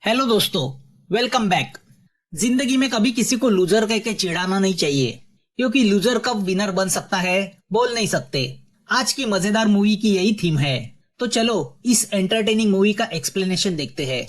Hello दोस्तों, welcome back. जिंदगी में कभी किसी को लूजर कह के चिढ़ाना नहीं चाहिए, क्योंकि लूजर कब विनर बन सकता है बोल नहीं सकते। आज की मजेदार मूवी की यही थीम है, तो चलो इस एंटरटेनिंग मूवी का एक्सप्लेनेशन देखते हैं।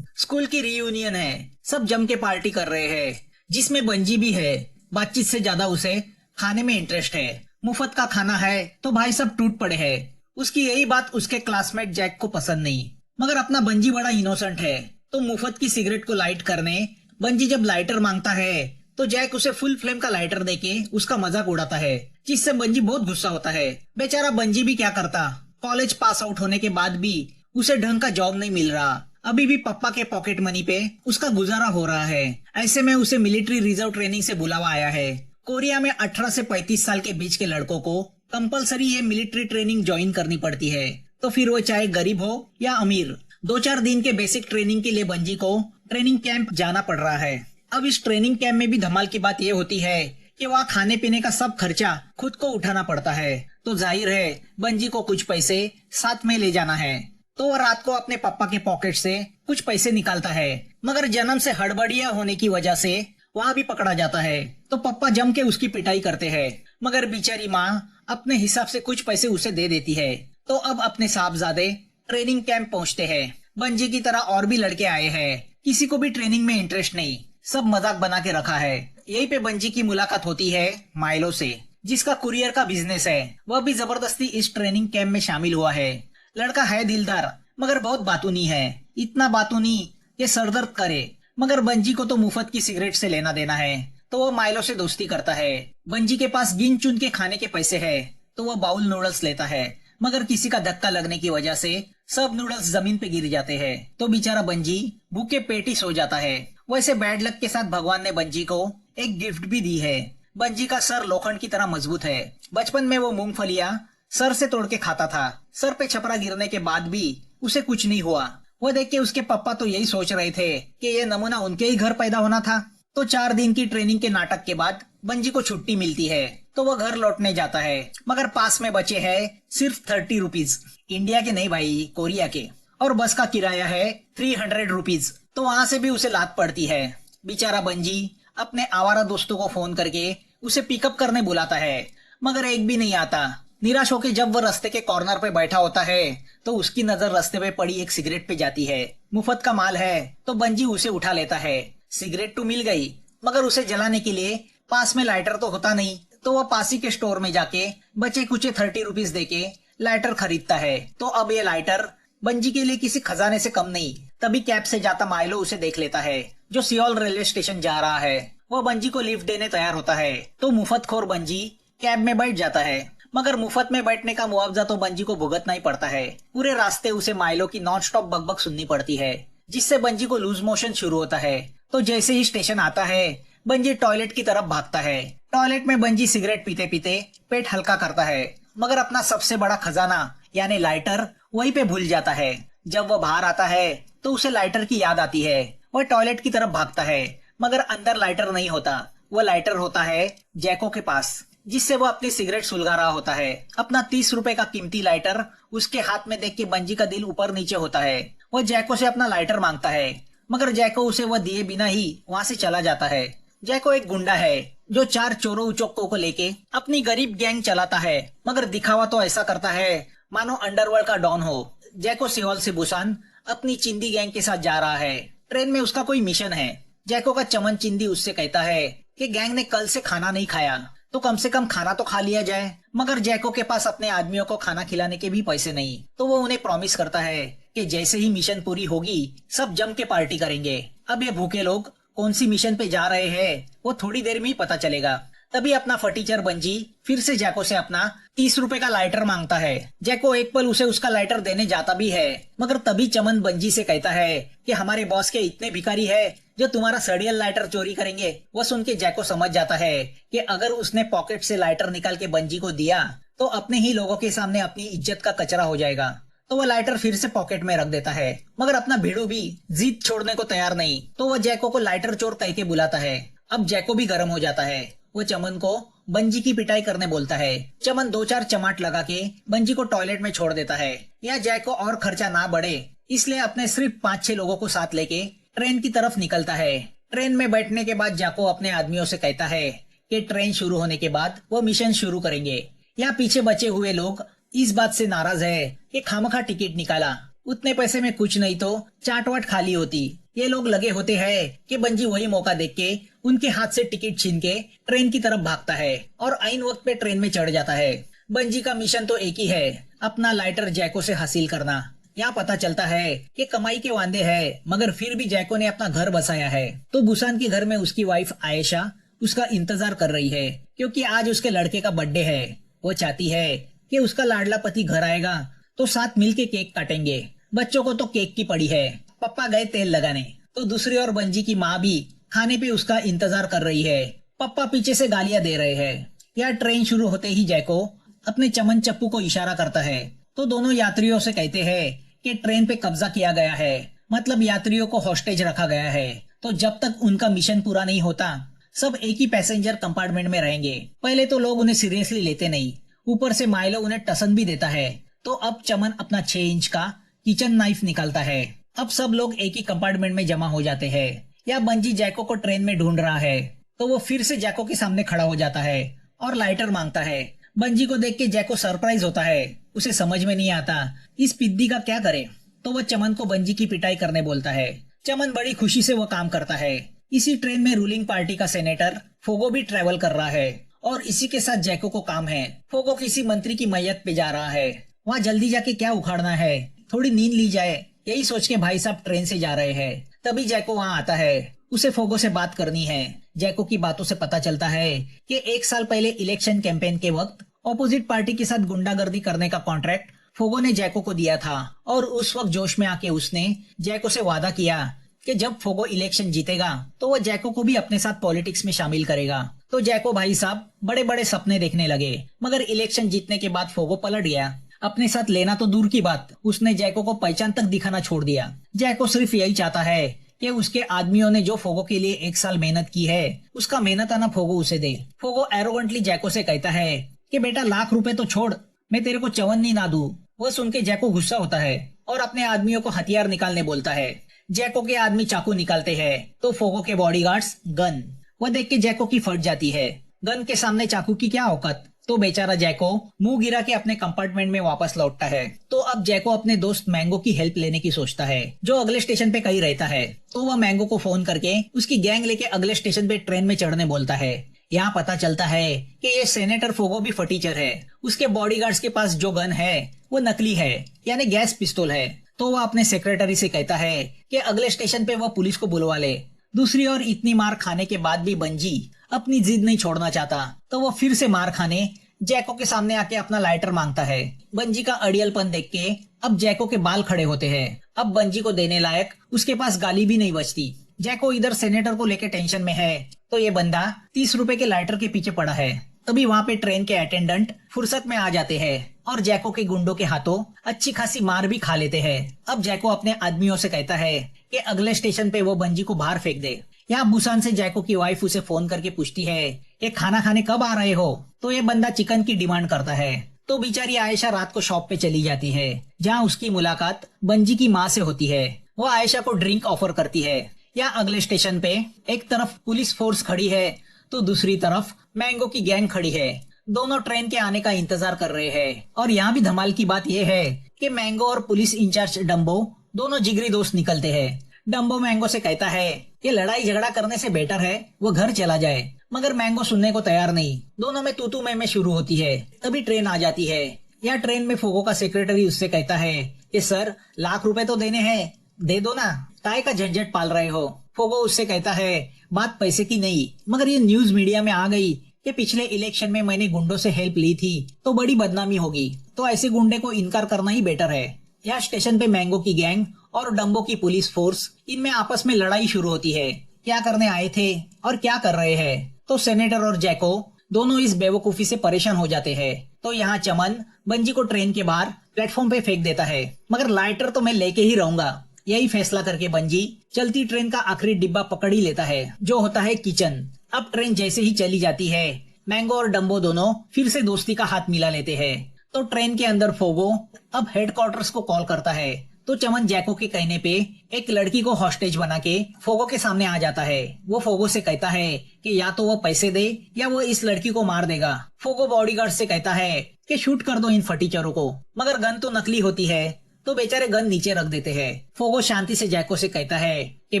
स्कूल की रीयूनियन है, सब जम के पार्टी कर रहे हैं, जिसमें बंजी भी है। बातचीत से ज्यादा उसे खाने में इंटरेस्ट है। मुफ्त का खाना है तो भाई सब टूट पड़े हैं। उसकी यही बात उसके क्लासमेट जैक को पसंद नहीं, मगर अपना बंजी बड़ा इनोसेंट है, तो मुफ्त की सिगरेट को लाइट करने बंजी जब लाइटर मांगता है तो जैक उसे फुल फ्लेम का लाइटर देके उसका मजाक उड़ाता है, जिससे बंजी बहुत गुस्सा होता है। बेचारा बंजी भी क्या करता, कॉलेज पास आउट होने के बाद भी उसे ढंग का जॉब नहीं मिल रहा। अभी भी पापा के पॉकेट मनी पे उसका गुजारा हो रहा है। ऐसे में उसे मिलिट्री रिजर्व ट्रेनिंग से बुलावा आया है। कोरिया में 18 से 35 साल के बीच के लड़कों को कंपलसरी ये मिलिट्री ट्रेनिंग ज्वाइन करनी पड़ती है, तो फिर वो चाहे गरीब हो या अमीर। 2-4 दिन के बेसिक ट्रेनिंग के लिए बंजी को ट्रेनिंग कैंप जाना पड़ रहा है। अब इस ट्रेनिंग कैंप में भी धमाल की बात ये होती है कि वहाँ खाने पीने का सब खर्चा खुद को उठाना पड़ता है, तो जाहिर है बंजी को कुछ पैसे साथ में ले जाना है। तो वो रात को अपने पापा के पॉकेट से कुछ पैसे निकालता है, मगर जन्म से हड़बड़िया होने की वजह से वहाँ भी पकड़ा जाता है। तो पापा जम के उसकी पिटाई करते हैं, मगर बेचारी माँ अपने हिसाब से कुछ पैसे उसे दे देती है। तो अब अपने साहबजादे ट्रेनिंग कैंप पहुँचते हैं। बंजी की तरह और भी लड़के आए हैं, किसी को भी ट्रेनिंग में इंटरेस्ट नहीं, सब मजाक बना के रखा है। यही पे बंजी की मुलाकात होती है माइलो से, जिसका कुरियर का बिजनेस है। वह भी जबरदस्ती इस ट्रेनिंग कैंप में शामिल हुआ है। लड़का है दिलदार, मगर बहुत बातूनी है, इतना बातूनी कि सरदर्द करे। मगर बंजी को तो मुफ्त की सिगरेट से लेना देना है, तो वो माइलो से दोस्ती करता है। बंजी के पास गिन चुन के खाने के पैसे है, तो वह बाउल नूडल्स लेता है, मगर किसी का धक्का लगने की वजह से सब नूडल्स जमीन पे गिर जाते हैं, तो बेचारा बंजी भूखे पेट ही सो जाता है। वैसे बैड लक के साथ भगवान ने बंजी को एक गिफ्ट भी दी है। बंजी का सर लोखंड की तरह मजबूत है। बचपन में वो मूंगफलियां सर से तोड़ के खाता था। सर पे छपरा गिरने के बाद भी उसे कुछ नहीं हुआ। वो देख के उसके पापा तो यही सोच रहे थे कि ये नमूना उनके ही घर पैदा होना था। तो 4 दिन की ट्रेनिंग के नाटक के बाद बंजी को छुट्टी मिलती है, तो वह घर लौटने जाता है, मगर पास में बचे है सिर्फ 30 रुपीज। इंडिया के नहीं भाई, कोरिया के। और बस का किराया है 300 रुपीज, तो वहाँ से भी उसे लात पड़ती है। बेचारा बंजी अपने आवारा दोस्तों को फोन करके उसे पिकअप करने बुलाता है, मगर एक भी नहीं आता। निराश होकर जब वह रास्ते के कॉर्नर पे बैठा होता है, तो उसकी नजर रास्ते पे पड़ी एक सिगरेट पे जाती है। मुफ्त का माल है, तो बंजी उसे उठा लेता है। सिगरेट तो मिल गई, मगर उसे जलाने के लिए पास में लाइटर तो होता नहीं, तो वह पास ही के स्टोर में जाके बचे कुचे 30 रुपीज देके लाइटर खरीदता है। तो अब ये लाइटर बंजी के लिए किसी खजाने से कम नहीं। तभी कैब से जाता माइलो उसे देख लेता है, जो सियोल रेलवे स्टेशन जा रहा है। वह बंजी को लिफ्ट देने तैयार होता है, तो मुफ्तखोर बंजी कैब में बैठ जाता है, मगर मुफ्त में बैठने का मुआवजा तो बंजी को भुगतना ही पड़ता है। पूरे रास्ते उसे माइलो की नॉन स्टॉप बकबक सुननी पड़ती है, जिससे बंजी को लूज मोशन शुरू होता है। तो जैसे ही स्टेशन आता है, बंजी टॉयलेट की तरफ भागता है। टॉयलेट में बंजी सिगरेट पीते पीते पेट हल्का करता है, मगर अपना सबसे बड़ा खजाना यानी लाइटर वहीं पे भूल जाता है। जब वह बाहर आता है, तो उसे लाइटर की याद आती है। वह टॉयलेट की तरफ भागता है, मगर अंदर लाइटर नहीं होता। वह लाइटर होता है जैको के पास, जिससे वो अपनी सिगरेट सुलगा रहा होता है। अपना 30 रुपए का कीमती लाइटर उसके हाथ में देख के बंजी का दिल ऊपर नीचे होता है। वह जैको से अपना लाइटर मांगता है, मगर जैको उसे वह दिए बिना ही वहाँ से चला जाता है। जैको एक गुंडा है, जो 4 चोरों उचोक्कों को लेके अपनी गरीब गैंग चलाता है, मगर दिखावा तो ऐसा करता है मानो अंडरवर्ल्ड का डॉन हो। जैको सियोल से बुसान अपनी चिंदी गैंग के साथ जा रहा है। ट्रेन में उसका कोई मिशन है। जैको का चमन चिंदी उससे कहता है कि गैंग ने कल से खाना नहीं खाया, तो कम से कम खाना तो खा लिया जाए। मगर जैको के पास अपने आदमियों को खाना खिलाने के भी पैसे नहीं, तो वो उन्हें प्रॉमिस करता है कि जैसे ही मिशन पूरी होगी सब जम के पार्टी करेंगे। अब ये भूखे लोग कौन सी मिशन पे जा रहे हैं वो थोड़ी देर में ही पता चलेगा। तभी अपना फटीचर बंजी फिर से जैको से अपना 30 रुपए का लाइटर मांगता है। जैको एक पल उसे उसका लाइटर देने जाता भी है, मगर तभी चमन बंजी से कहता है कि हमारे बॉस के इतने भिखारी है जो तुम्हारा सड़ियल लाइटर चोरी करेंगे। वह सुन के जैको समझ जाता है कि अगर उसने पॉकेट से लाइटर निकाल के बंजी को दिया तो अपने ही लोगों के सामने अपनी इज्जत का कचरा हो जाएगा। तो वह लाइटर फिर से पॉकेट में रख देता है, मगर अपना भिड़ू भी जीत छोड़ने को तैयार नहीं। तो वह जैको को लाइटर चोर कह के बुलाता है। अब जैको भी गर्म हो जाता है। वो चमन को बंजी की पिटाई करने बोलता है। चमन 2-4 चमाट लगा के बंजी को टॉयलेट में छोड़ देता है। या जैको और खर्चा ना बढ़े इसलिए अपने सिर्फ 5-6 लोगों को साथ लेके ट्रेन की तरफ निकलता है। ट्रेन में बैठने के बाद जाको अपने आदमियों से कहता है कि ट्रेन शुरू होने के बाद वो मिशन शुरू करेंगे। यहाँ पीछे बचे हुए लोग इस बात से नाराज है कि खामखा टिकट निकाला, उतने पैसे में कुछ नहीं तो चाट वाट खाली होती। ये लोग लगे होते हैं कि बंजी वही मौका देख के उनके हाथ से टिकट छीन के ट्रेन की तरफ भागता है और आइन वक्त पे ट्रेन में चढ़ जाता है। बंजी का मिशन तो एक ही है, अपना लाइटर जैको से हासिल करना। यहाँ पता चलता है कि कमाई के वांदे है, मगर फिर भी जैको ने अपना घर बसाया है। तो बुसान के घर में उसकी वाइफ आयशा उसका इंतजार कर रही है, क्योंकि आज उसके लड़के का बर्थडे है। वो चाहती है कि उसका लाडला पति घर आएगा तो साथ मिलके केक काटेंगे। बच्चों को तो केक की पड़ी है, पप्पा गए तेल लगाने। तो दूसरी ओर बंजी की माँ भी खाने पे उसका इंतजार कर रही है। पप्पा पीछे से गालियां दे रहे हैं। या ट्रेन शुरू होते ही जैको अपने चमन चप्पू को इशारा करता है तो दोनों यात्रियों से कहते हैं कि ट्रेन पे कब्जा किया गया है, मतलब यात्रियों को हॉस्टेज रखा गया है। तो जब तक उनका मिशन पूरा नहीं होता सब एक ही पैसेंजर कंपार्टमेंट में रहेंगे। पहले तो लोग उन्हें सीरियसली लेते नहीं, ऊपर से माइलो उन्हें टसन भी देता है। तो अब चमन अपना 6 इंच का किचन नाइफ निकालता है। अब सब लोग एक ही कंपार्टमेंट में जमा हो जाते हैं। या बंजी जैको को ट्रेन में ढूंढ रहा है तो वो फिर से जैको के सामने खड़ा हो जाता है और लाइटर मांगता है। बंजी को देख के जैको सरप्राइज होता है, उसे समझ में नहीं आता इस पिद्दी का क्या करे। तो वो चमन को बंजी की पिटाई करने बोलता है। चमन बड़ी खुशी से वो काम करता है। इसी ट्रेन में रूलिंग पार्टी का सेनेटर फोगो भी ट्रेवल कर रहा है और इसी के साथ जैको को काम है। फोगो किसी मंत्री की मैयत पे जा रहा है, वहाँ जल्दी जाके क्या उखाड़ना है, थोड़ी नींद ली जाए, यही सोच के भाई साहब ट्रेन से जा रहे हैं। तभी जैको वहाँ आता है, उसे फोगो से बात करनी है। जैको की बातों से पता चलता है कि 1 साल पहले इलेक्शन कैंपेन के वक्त ऑपोजिट पार्टी के साथ गुंडागर्दी करने का कॉन्ट्रैक्ट फोगो ने जैको को दिया था और उस वक्त जोश में आके उसने जैको से वादा किया कि जब फोगो इलेक्शन जीतेगा तो वो जैको को भी अपने साथ पॉलिटिक्स में शामिल करेगा। तो जैको भाई साहब बड़े बड़े सपने देखने लगे, मगर इलेक्शन जीतने के बाद फोगो पलट गया। अपने साथ लेना तो दूर की बात, उसने जैको को पहचान तक दिखाना छोड़ दिया। जैको सिर्फ यही चाहता है कि उसके आदमियों ने जो फोगो के लिए 1 साल मेहनत की है उसका मेहनताना फोगो उसे दे। फोगो एरोगेंटली जैको से कहता है कि बेटा लाख रुपए तो छोड़, मैं तेरे को चवन्नी ना दूं। वह सुन के जैको गुस्सा होता है और अपने आदमियों को हथियार निकालने बोलता है। जैको के आदमी चाकू निकालते हैं तो फोगो के बॉडीगार्ड्स गन। वह देख के जैको की फट जाती है, गन के सामने चाकू की क्या औकात। तो बेचारा जैको मुंह गिरा के अपने कंपार्टमेंट में वापस लौटता है। तो अब जैको अपने दोस्त मैंगो की हेल्प लेने की सोचता है, जो अगले स्टेशन पे कहीं रहता है। तो वह मैंगो को फोन करके उसकी गैंग लेके अगले स्टेशन पे ट्रेन में चढ़ने बोलता है। यहाँ पता चलता है कि ये सेनेटर फोगो भी फटीचर है। उसके बॉडीगार्ड्स के पास जो गन है वो नकली है, यानी गैस पिस्तौल है। तो वह अपने सेक्रेटरी से कहता है कि अगले स्टेशन पे वह पुलिस को बुलवा ले। दूसरी ओर इतनी मार खाने के बाद भी बंजी अपनी जिद नहीं छोड़ना चाहता, तो वो फिर से मार खाने जैको के सामने आके अपना लाइटर मांगता है। बंजी का अड़ियलपन देख के अब जैको के बाल खड़े होते हैं। अब बंजी को देने लायक उसके पास गाली भी नहीं बचती। जैको इधर सेनेटर को लेके टेंशन में है तो ये बंदा 30 रुपए के लाइटर के पीछे पड़ा है। तभी वहाँ पे ट्रेन के अटेंडेंट फुर्सत में आ जाते हैं और जैको के गुंडों के हाथों अच्छी खासी मार भी खा लेते हैं। अब जैको अपने आदमियों से कहता है कि अगले स्टेशन पे वो बंजी को बाहर फेंक दे। यहाँ बुसान से जैको की वाइफ उसे फोन करके पूछती है कि खाना खाने कब आ रहे हो। तो ये बंदा चिकन की डिमांड करता है। तो बेचारी आयशा रात को शॉप पे चली जाती है, जहाँ उसकी मुलाकात बंजी की माँ से होती है। वो आयशा को ड्रिंक ऑफर करती है। या अगले स्टेशन पे एक तरफ पुलिस फोर्स खड़ी है तो दूसरी तरफ मैंगो की गैंग खड़ी है। दोनों ट्रेन के आने का इंतजार कर रहे हैं। और यहाँ भी धमाल की बात यह है कि मैंगो और पुलिस इंचार्ज डम्बो दोनों जिगरी दोस्त निकलते हैं। डम्बो मैंगो से कहता है कि लड़ाई झगड़ा करने से बेटर है वो घर चला जाए, मगर मैंगो सुनने को तैयार नहीं। दोनों में तू में शुरू होती है। तभी ट्रेन आ जाती है। या ट्रेन में फोगो का सेक्रेटरी उससे कहता है कि सर लाख रुपए तो देने हैं, दे दो ना, काय का झंझट पाल रहे हो। फोगो उससे कहता है बात पैसे की नहीं, मगर ये न्यूज मीडिया में आ गई कि पिछले इलेक्शन में मैंने गुंडों से हेल्प ली थी तो बड़ी बदनामी होगी, तो ऐसे गुंडे को इनकार करना ही बेटर है। यहाँ स्टेशन पे मैंगो की गैंग और डम्बो की पुलिस फोर्स, इनमें आपस में लड़ाई शुरू होती है। क्या करने आए थे और क्या कर रहे हैं। तो सेनेटर और जैको दोनों इस बेवकूफी से परेशान हो जाते हैं। तो यहाँ चमन बंजी को ट्रेन के बाहर प्लेटफॉर्म पे फेंक देता है, मगर लाइटर तो मैं लेके ही रहूंगा। यही फैसला करके बंजी चलती ट्रेन का आखिरी डिब्बा पकड़ ही लेता है, जो होता है किचन। अब ट्रेन जैसे ही चली जाती है, मैंगो और डम्बो दोनों फिर से दोस्ती का हाथ मिला लेते हैं। तो ट्रेन के अंदर फोगो अब हेडक्वार्टर्स को कॉल करता है। तो चमन जैको के कहने पे एक लड़की को हॉस्टेज बना के फोगो के सामने आ जाता है। वो फोगो से कहता है कि या तो वो पैसे दे या वो इस लड़की को मार देगा। फोगो बॉडीगार्ड से कहता है कि शूट कर दो इन फटीचरों को, मगर गन तो नकली होती है, तो बेचारे गन नीचे रख देते हैं। फोगो शांति से जैको से कहता है कि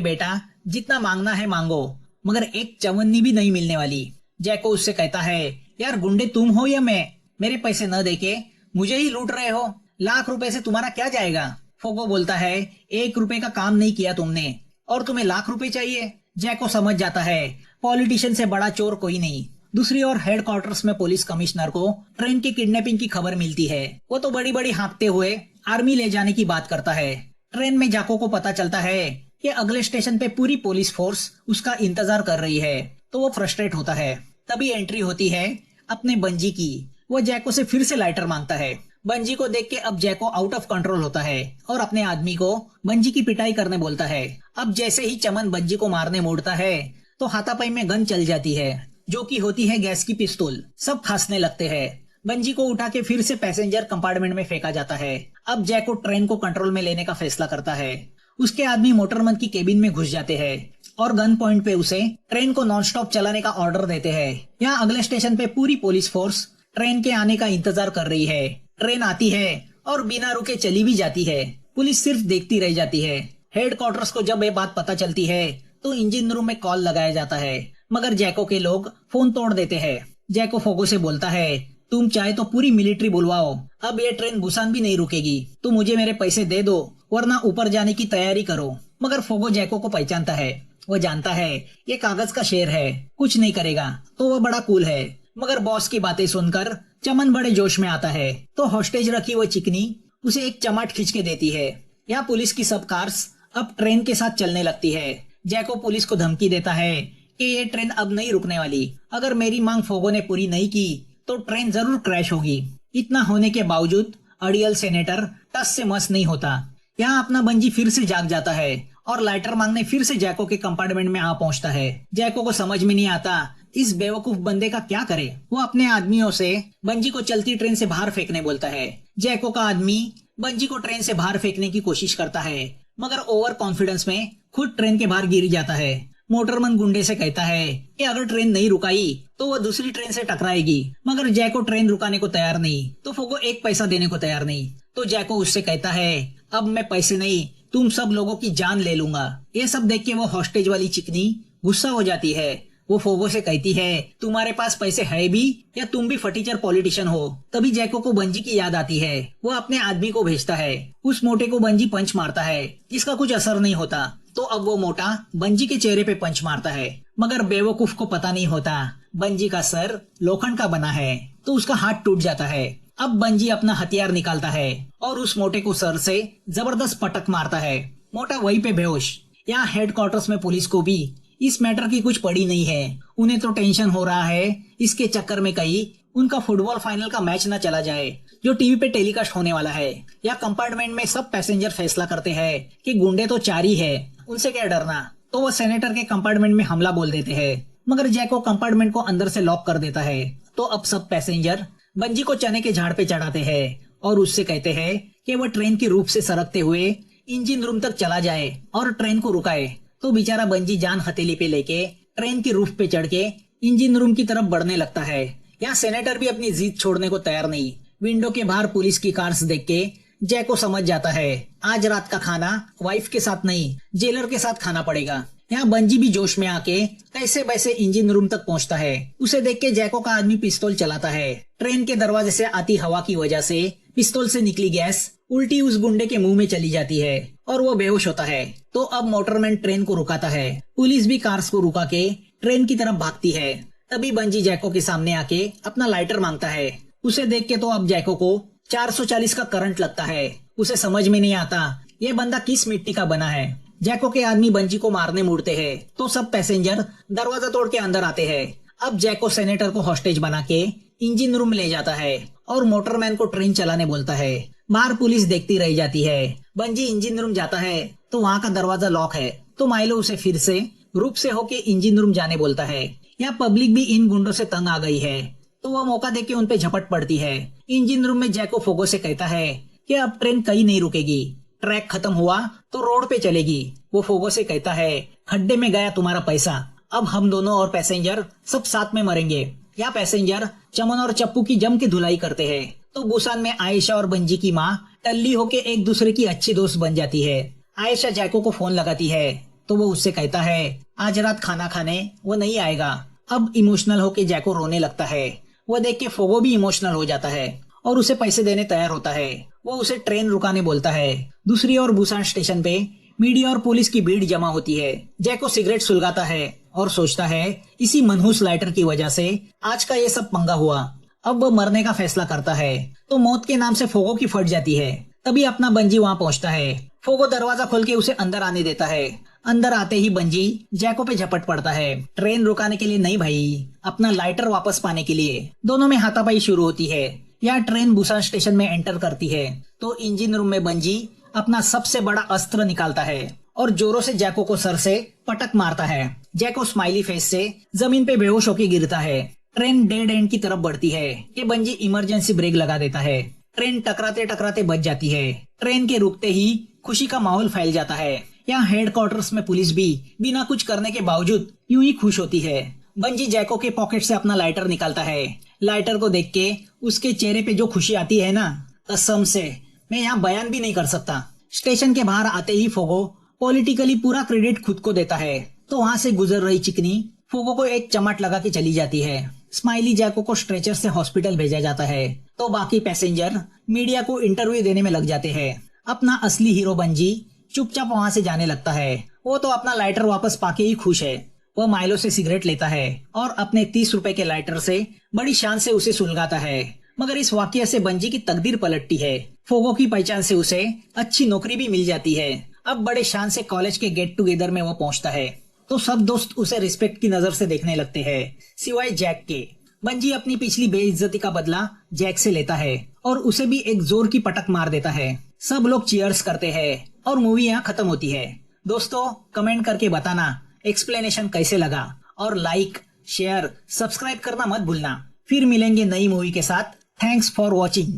बेटा जितना मांगना है मांगो, मगर एक चवन्नी भी नहीं मिलने वाली। जैको उससे कहता है यार गुंडे तुम हो या मैं? मेरे पैसे न देके मुझे ही लूट रहे हो, लाख रुपए से तुम्हारा क्या जाएगा? फोगो बोलता है 1 रुपए का काम नहीं किया तुमने और तुम्हें लाख रुपए चाहिए। जैको समझ जाता है पॉलिटिशियन से बड़ा चोर कोई नहीं। दूसरी ओर हेडक्वार्टर्स में पुलिस कमिश्नर को ट्रेन की किडनैपिंग की खबर मिलती है। वो तो बड़ी बड़ी हाँकते हुए आर्मी ले जाने की बात करता है। ट्रेन में जाको को पता चलता है कि अगले स्टेशन पे पूरी पुलिस फोर्स उसका इंतजार कर रही है, तो वो फ्रस्ट्रेट होता है। तभी एंट्री होती है अपने बंजी की। वो जैको से फिर से लाइटर मांगता है। बंजी को देख के अब जैको आउट ऑफ कंट्रोल होता है और अपने आदमी को बंजी की पिटाई करने बोलता है। अब जैसे ही चमन बंजी को मारने मोड़ता है तो हाथापाई में गन चल जाती है, जो कि होती है गैस की पिस्तौल। सब खांसने लगते हैं। बंजी को उठा के फिर से पैसेंजर कंपार्टमेंट में फेंका जाता है। अब जैको ट्रेन को कंट्रोल में लेने का फैसला करता है। उसके आदमी मोटरमन की केबिन में घुस जाते हैं और गन पॉइंट पे उसे ट्रेन को नॉन स्टॉप चलाने का ऑर्डर देते हैं। यहाँ अगले स्टेशन पे पूरी पुलिस फोर्स ट्रेन के आने का इंतजार कर रही है। ट्रेन आती है और बिना रुके चली भी जाती है। पुलिस सिर्फ देखती रह जाती है। हेडक्वार्टर्स को जब ये बात पता चलती है तो इंजन रूम में कॉल लगाया जाता है, मगर जैको के लोग फोन तोड़ देते हैं। जैको फोगो से बोलता है तुम चाहे तो पूरी मिलिट्री बुलवाओ, अब ये ट्रेन बुसान भी नहीं रुकेगी। तो मुझे मेरे पैसे दे दो वरना ऊपर जाने की तैयारी करो। मगर फोगो जैको को पहचानता है। वो जानता है ये कागज का शेर है, कुछ नहीं करेगा, तो वो बड़ा कूल है। मगर बॉस की बातें सुनकर चमन बड़े जोश में आता है। तो हॉस्टेज रखी वो चिकनी उसे एक चमाट खींच के देती है। यहाँ पुलिस की सब कार्स अब ट्रेन के साथ चलने लगती है। जैको पुलिस को धमकी देता है कि ये ट्रेन अब नहीं रुकने वाली। अगर मेरी मांग फोगो ने पूरी नहीं की तो ट्रेन जरूर क्रैश होगी। इतना होने के बावजूद अड़ियल सेनेटर टस से मस नहीं होता। यहाँ अपना बंजी फिर से जाग जाता है और लाइटर मांगने फिर से जैको के कंपार्टमेंट में आ पहुंचता है। जैको को समझ में नहीं आता इस बेवकूफ बंदे का क्या करे। वो अपने आदमियों से बंजी को चलती ट्रेन से बाहर फेंकने बोलता है। जैको का आदमी बंजी को ट्रेन से बाहर फेंकने की कोशिश करता है, मगर ओवर कॉन्फिडेंस में खुद ट्रेन के बाहर गिर जाता है। मोटरमन गुंडे से कहता है कि अगर ट्रेन नहीं रुकाई तो वो दूसरी ट्रेन से टकराएगी, मगर जैको ट्रेन रुकाने को तैयार नहीं, तो फोगो 1 पैसा देने को तैयार नहीं। तो जैको उससे कहता है अब मैं पैसे नहीं तुम सब लोगों की जान ले लूंगा। ये सब देख के वो हॉस्टेज वाली चिकनी गुस्सा हो जाती है। वो फोगो से कहती है तुम्हारे पास पैसे है भी या तुम भी फटीचर पॉलिटिशियन हो। तभी जैको को बंजी की याद आती है। वो अपने आदमी को भेजता है। उस मोटे को बंजी पंच मारता है, जिसका कुछ असर नहीं होता। तो अब वो मोटा बंजी के चेहरे पे पंच मारता है, मगर बेवकूफ को पता नहीं होता बंजी का सर लोखंड का बना है, तो उसका हाथ टूट जाता है। अब बंजी अपना हथियार निकालता है और उस मोटे को सर से जबरदस्त पटक मारता है। मोटा वहीं पे बेहोश। यहाँ हेडक्वार्टर्स में पुलिस को भी इस मैटर की कुछ पड़ी नहीं है। उन्हें तो टेंशन हो रहा है इसके चक्कर में कहीं उनका फुटबॉल फाइनल का मैच न चला जाए जो टीवी पे टेलीकास्ट होने वाला है। या कंपार्टमेंट में सब पैसेंजर फैसला करते हैं कि गुंडे तो 4 ही है, उनसे क्या डरना। तो वो सेनेटर के कंपार्टमेंट में हमला बोल देते हैं, मगर जैको कंपार्टमेंट को अंदर से लॉक कर देता है। तो अब सब पैसेंजर बंजी को चने के झाड़ पे चढ़ाते हैं और उससे कहते हैं कि वह ट्रेन की रूफ से सरकते हुए इंजन रूम तक चला जाए और ट्रेन को रुकाए। तो बेचारा बंजी जान हथेली पे लेके ट्रेन की रूफ पे चढ़ के इंजन रूम की तरफ बढ़ने लगता है। यहाँ सेनेटर भी अपनी जीत छोड़ने को तैयार नहीं। विंडो के बाहर पुलिस की कार्स देख के जैको समझ जाता है आज रात का खाना वाइफ के साथ नहीं जेलर के साथ खाना पड़ेगा। यहाँ बंजी भी जोश में आके कैसे वैसे इंजन रूम तक पहुँचता है। उसे देख के जैको का आदमी पिस्तौल चलाता है। ट्रेन के दरवाजे से आती हवा की वजह से पिस्तौल से निकली गैस उल्टी उस गुंडे के मुंह में चली जाती है और वो बेहोश होता है। तो अब मोटरमैन ट्रेन को रुकाता है। पुलिस भी कार्स को रुका के ट्रेन की तरफ भागती है। तभी बंजी जैको के सामने आके अपना लाइटर मांगता है। उसे देख के तो अब जैको को 440 का करंट लगता है। उसे समझ में नहीं आता ये बंदा किस मिट्टी का बना है। जैको के आदमी बंजी को मारने मुड़ते हैं तो सब पैसेंजर दरवाजा तोड़ के अंदर आते हैं। अब जैको सेनेटर को हॉस्टेज बना के इंजन रूम ले जाता है और मोटरमैन को ट्रेन चलाने बोलता है। बाहर पुलिस देखती रह जाती है। बंजी इंजन रूम जाता है तो वहाँ का दरवाजा लॉक है। तो माइलो उसे फिर से रूप से होके इंजन रूम जाने बोलता है। या पब्लिक भी इन गुंडों से तंग आ गई है, तो वह मौका देके उन पे झपट पड़ती है। इंजन रूम में जैको फोगो से कहता है कि अब ट्रेन कहीं नहीं रुकेगी, ट्रैक खत्म हुआ तो रोड पे चलेगी। वो फोगो से कहता है, खड्डे में गया तुम्हारा पैसा, अब हम दोनों और पैसेंजर सब साथ में मरेंगे। या पैसेंजर चमन और चप्पू की जम के धुलाई करते हैं। तो बुसान में आयशा और बंजी की माँ टल्ली होके एक दूसरे की अच्छी दोस्त बन जाती है। आयशा जैको को फोन लगाती है तो वो उससे कहता है आज रात खाना खाने वो नहीं आएगा। अब इमोशनल होके जैको रोने लगता है। वो देख के फोगो भी इमोशनल हो जाता है और उसे पैसे देने तैयार होता है। वो उसे ट्रेन रुकाने बोलता है। दूसरी ओर बुसान स्टेशन पे मीडिया और पुलिस की भीड़ जमा होती है। जैको सिगरेट सुलगाता है और सोचता है इसी मनहूस लाइटर की वजह से आज का ये सब पंगा हुआ। अब वो मरने का फैसला करता है तो मौत के नाम से फोगो की फट जाती है। तभी अपना बंजी वहाँ पहुँचता है। फोगो दरवाजा खोल के उसे अंदर आने देता है। अंदर आते ही बंजी जैको पे झपट पड़ता है। ट्रेन रुकाने के लिए नहीं भाई, अपना लाइटर वापस पाने के लिए। दोनों में हाथापाई शुरू होती है। यह ट्रेन बुसान स्टेशन में एंटर करती है तो इंजन रूम में बंजी अपना सबसे बड़ा अस्त्र निकालता है और जोरों से जैको को सर से पटक मारता है। जैको स्माइली फेस से जमीन पे बेहोश होकर गिरता है। ट्रेन डेड एंड की तरफ बढ़ती है कि बंजी इमरजेंसी ब्रेक लगा देता है। ट्रेन टकराते टकराते बच जाती है। ट्रेन के रुकते ही खुशी का माहौल फैल जाता है। यहाँ हेडक्वार्टर्स में पुलिस भी बिना कुछ करने के बावजूद यूं ही खुश होती है। बंजी जैको के पॉकेट से अपना लाइटर निकालता है। लाइटर को देख के उसके चेहरे पे जो खुशी आती है ना, कसम से मैं यहाँ बयान भी नहीं कर सकता। स्टेशन के बाहर आते ही फोगो पॉलिटिकली पूरा क्रेडिट खुद को देता है तो वहाँ से गुजर रही चिकनी फोगो को एक चमाट लगा के चली जाती है। स्माइली जैको को स्ट्रेचर से हॉस्पिटल भेजा जाता है तो बाकी पैसेंजर मीडिया को इंटरव्यू देने में लग जाते हैं। अपना असली हीरो बंजी चुपचाप वहाँ से जाने लगता है। वो तो अपना लाइटर वापस पाके ही खुश है। वह माइलो से सिगरेट लेता है और अपने 30 रुपए के लाइटर से बड़ी शान से उसे सुलगाता है। मगर इस वाकये से बंजी की तकदीर पलटती है। फोगो की पहचान से उसे अच्छी नौकरी भी मिल जाती है। अब बड़े शान से कॉलेज के गेट टुगेदर में वो पहुंचता है तो सब दोस्त उसे रिस्पेक्ट की नजर से देखने लगते हैं, सिवाय जैक के। बंजी अपनी पिछली बेइज्जती का बदला जैक से लेता है और उसे भी एक जोर की पटक मार देता है। सब लोग चीयर्स करते हैं और मूवी यहाँ खत्म होती है। दोस्तों कमेंट करके बताना एक्सप्लेनेशन कैसे लगा और लाइक शेयर सब्सक्राइब करना मत भूलना। फिर मिलेंगे नई मूवी के साथ। Thanks for watching.